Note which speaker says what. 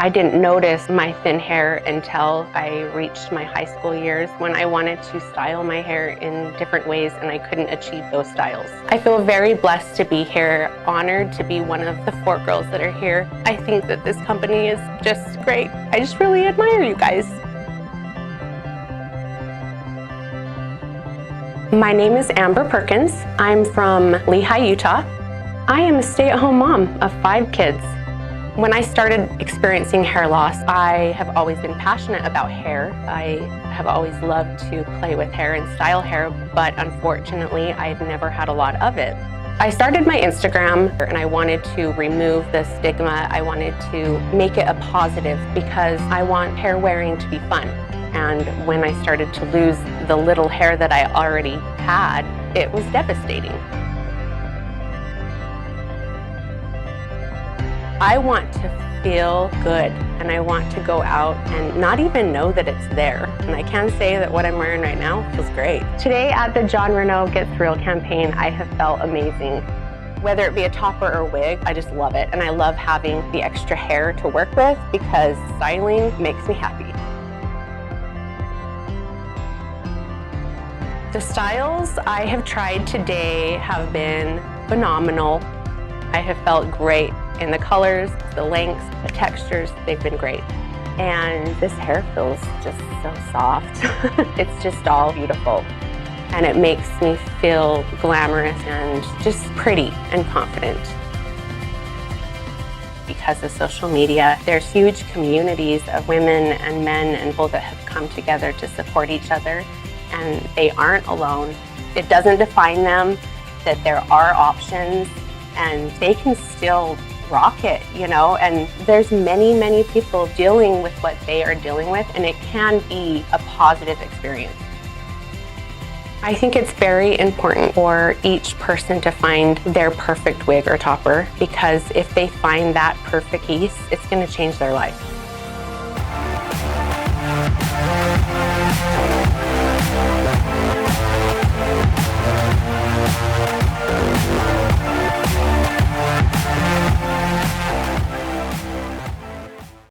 Speaker 1: I didn't notice my thin hair until I reached my high school years when I wanted to style my hair in different ways and I couldn't achieve those styles. I feel very blessed to be here, honored to be one of the 4 girls that are here. I think that this company is just great. I just really admire you guys. My name is Amber Perkins. I'm from Lehi, Utah. I am a stay-at-home mom of 5 kids. When I started experiencing hair loss, I have always been passionate about hair. I have always loved to play with hair and style hair, but unfortunately, I've never had a lot of it. I started my Instagram and I wanted to remove the stigma. I wanted to make it a positive because I want hair wearing to be fun. And when I started to lose the little hair that I already had, it was devastating. I want to feel good and I want to go out and not even know that it's there. And I can say that what I'm wearing right now feels great. Today at the Jon Renau Get Thrilled campaign, I have felt amazing. Whether it be a topper or wig, I just love it. And I love having the extra hair to work with because styling makes me happy. The styles I have tried today have been phenomenal. I have felt great in the colors, the lengths, the textures, they've been great. And this hair feels just so soft. It's just all beautiful. And it makes me feel glamorous and just pretty and confident. Because of social media, there's huge communities of women and men and people that have come together to support each other. And they aren't alone. It doesn't define them, that there are options and they can still rock it, you know, and there's many people dealing with what they are dealing with, and it can be a positive experience. I think it's very important for each person to find their perfect wig or topper, because if they find that perfect piece, it's going to change their life.